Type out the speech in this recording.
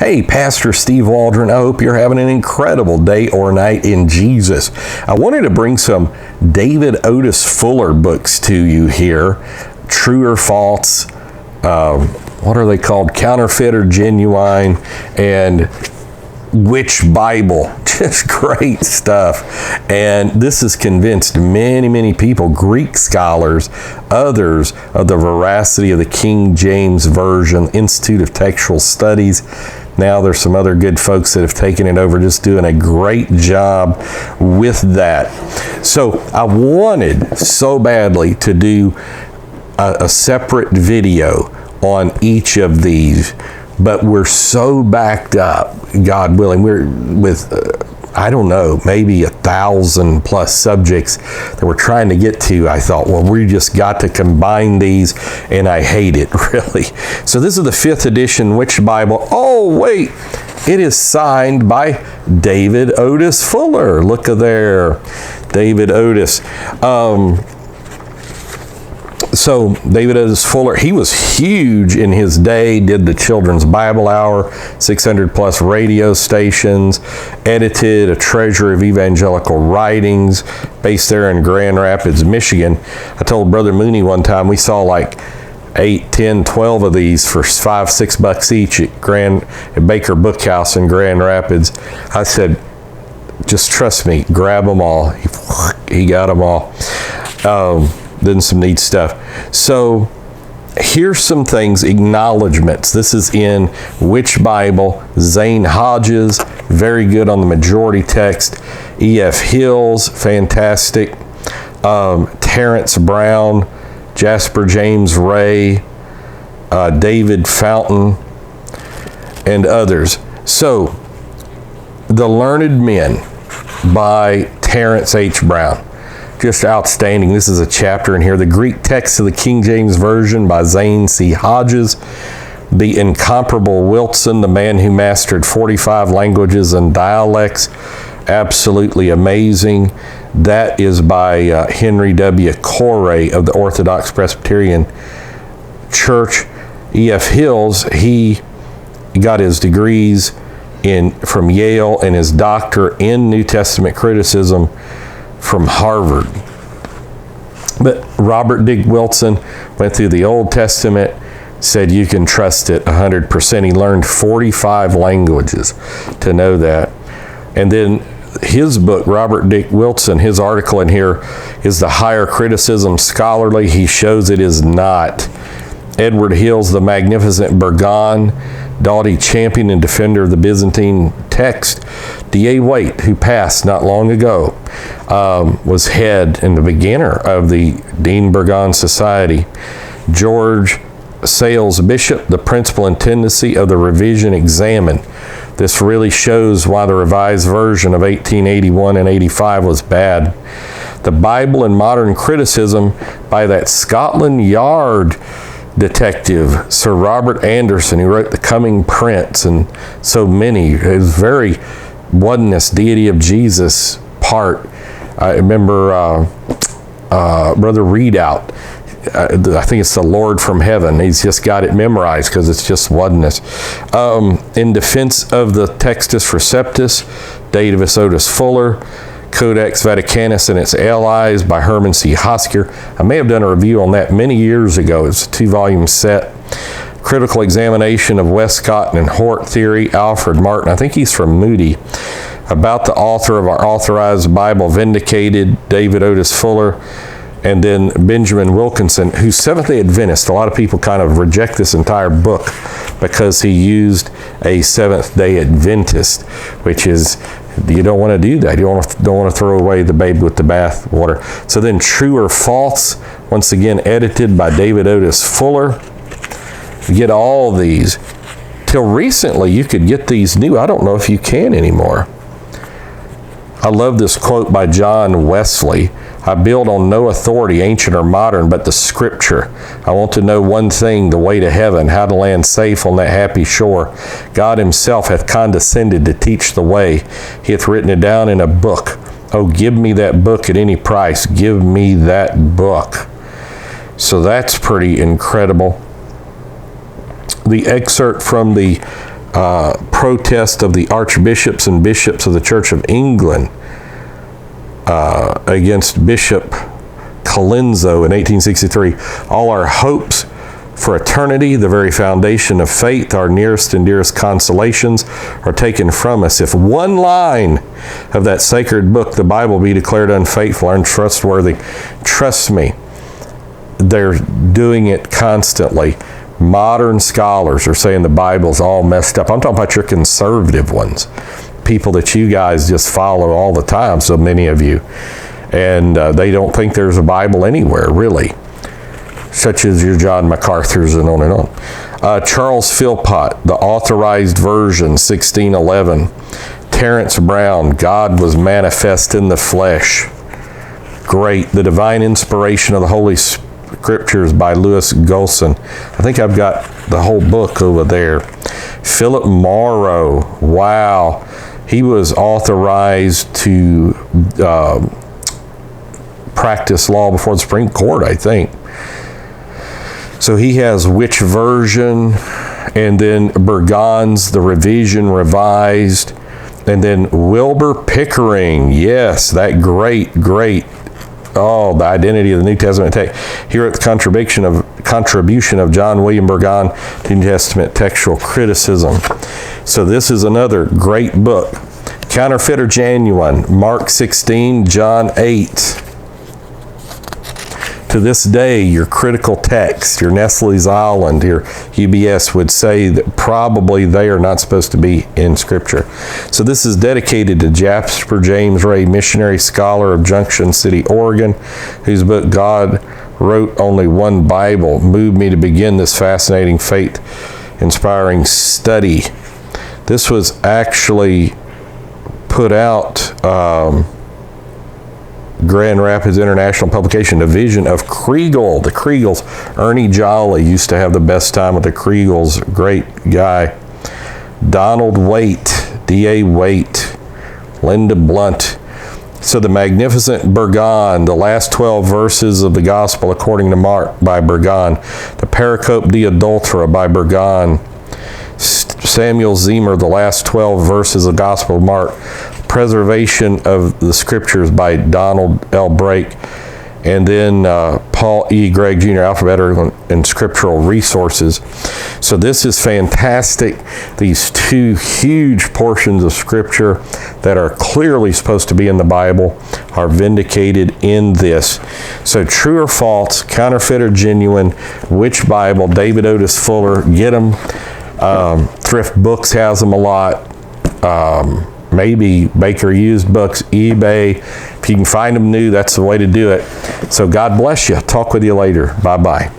Hey, Pastor Steve Waldron, I hope you're having an incredible day or night in Jesus. I wanted to bring some David Otis Fuller books to you here. True or false, what are they called? Counterfeit or genuine, and which Bible? Just great stuff. And this has convinced many people, Greek scholars, others, of the veracity of the King James Version, Institute of Textual Studies. Now there's some other good folks that have taken it over, just doing a great job with that. So I wanted so badly to do a separate video on each of these, but we're so backed up, God willing. We're with, I don't know, maybe 1,000+ subjects that we're trying to get to. I thought, well, we just got to combine these, and I hate it, really. So this is the 5th edition, Which Bible? Oh, wait, it is signed by David Otis Fuller. Look at there, David Otis. So David Otis Fuller, he was huge in his day, did the Children's Bible Hour, 600+ radio stations, edited a treasury of evangelical writings, based there in Grand Rapids, Michigan. I told Brother Mooney one time we saw like 8, 10, 12 of these for $5-6 each at Baker Bookhouse in Grand Rapids. I said, just trust me, grab them all. He got them all. Then some neat stuff. So here's some things, acknowledgments. This is in Which Bible? Zane Hodges, very good on the majority text. E.F. Hills, fantastic. Terrence Brown, Jasper James Ray, David Fountain, and others. So, The Learned Men by Terrence H. Brown. Just outstanding. This is a chapter in here. The Greek text of the King James Version by Zane C. Hodges. The Incomparable Wilson, the man who mastered 45 languages and dialects. Absolutely amazing. That is by Henry W. Corey of the Orthodox Presbyterian Church. E.F. Hills, he got his degrees from Yale and his doctorate in New Testament criticism from Harvard. But Robert Dig Wilson went through the Old Testament, said you can trust it 100%. He learned 45 languages to know that. And then his book, Robert Dick Wilson, his article in here is The Higher Criticism Scholarly. He shows it is not. Edward Hill's The Magnificent Burgon, Doughty, champion and defender of the Byzantine text. D.A. Waite, who passed not long ago, was head and the beginner of the Dean Burgon Society. George Sales Bishop, The Principle and Tendency of the Revision Examined. This really shows why the Revised Version of 1881 and 85 was bad. The Bible and Modern Criticism by that Scotland Yard detective, Sir Robert Anderson, who wrote The Coming Prince and so many. His very oneness, deity of Jesus part. I remember Brother Readout. I think it's the Lord from Heaven. He's just got it memorized because it's just oneness. In Defense of the Textus Receptus, David Otis Fuller. Codex Vaticanus and Its Allies by Herman C. Hosker. I may have done a review on that many years ago. It's a 2-volume set. Critical Examination of Westcott and Hort Theory, Alfred Martin. I think he's from Moody. About the author of our Authorized Bible Vindicated, David Otis Fuller. And then Benjamin Wilkinson, who's Seventh-day Adventist. A lot of people kind of reject this entire book because he used a Seventh-day Adventist, which is, you don't want to do that. You don't want to throw away the baby with the bath water. So then True or False, once again edited by David Otis Fuller. You get all these. Till recently, you could get these new. I don't know if you can anymore. I love this quote by John Wesley. I build on no authority, ancient or modern, but the Scripture. I want to know one thing, the way to heaven, how to land safe on that happy shore. God himself hath condescended to teach the way. He hath written it down in a book. Oh, give me that book at any price. Give me that book. So that's pretty incredible. The excerpt from the protest of the archbishops and bishops of the Church of England against Bishop Colenso in 1863. All our hopes for eternity, the very foundation of faith, our nearest and dearest consolations, are taken from us. If one line of that sacred book, the Bible, be declared unfaithful or untrustworthy, trust me, they're doing it constantly. Modern scholars are saying the Bible's all messed up. I'm talking about your conservative ones, people that you guys just follow all the time, so many of you. And they don't think there's a Bible anywhere, really, such as your John MacArthur's and on and on. Charles Philpott, the Authorized Version, 1611. Terence Brown, God was manifest in the flesh. Great. The Divine Inspiration of the Holy Scriptures by Louis Golson. I think I've got the whole book over there. Philip Morrow, wow. He was authorized to practice law before the Supreme Court, I think. So he has Which Version, and then Burgon's The Revision Revised, and then Wilbur Pickering, yes, that great, the Identity of the New Testament text. Here at the contribution of John William Burgon to New Testament textual criticism. So this is another great book. Counterfeit or Genuine, Mark 16, John 8. To this day, your critical text, your Nestle's Island, your UBS would say that probably they are not supposed to be in Scripture. So this is dedicated to Jasper James Ray, missionary scholar of Junction City, Oregon, whose book, God Wrote Only One Bible, moved me to begin this fascinating, faith-inspiring study. This was actually put out Grand Rapids International Publication, Division of Kriegel. The Kriegels, Ernie Jolly used to have the best time with the Kriegels. Great guy. Donald Waite, D.A. Waite, Linda Blunt. So the Magnificent Burgon, the last 12 verses of the Gospel according to Mark by Burgon. The Pericope de Adultera by Burgon. Samuel Zemer, the last 12 verses of the Gospel of Mark. Preservation of the Scriptures by Donald L. Brake, and then Paul E. Gregg Jr., Alphabetical and Scriptural Resources. So this is fantastic. These two huge portions of Scripture that are clearly supposed to be in the Bible are vindicated in this. So true or false, counterfeit or genuine, which Bible? David Otis Fuller, get them. Thrift Books has them a lot. Maybe Baker Used Books, eBay. If you can find them new, that's the way to do it. So God bless you. Talk with you later. Bye-bye.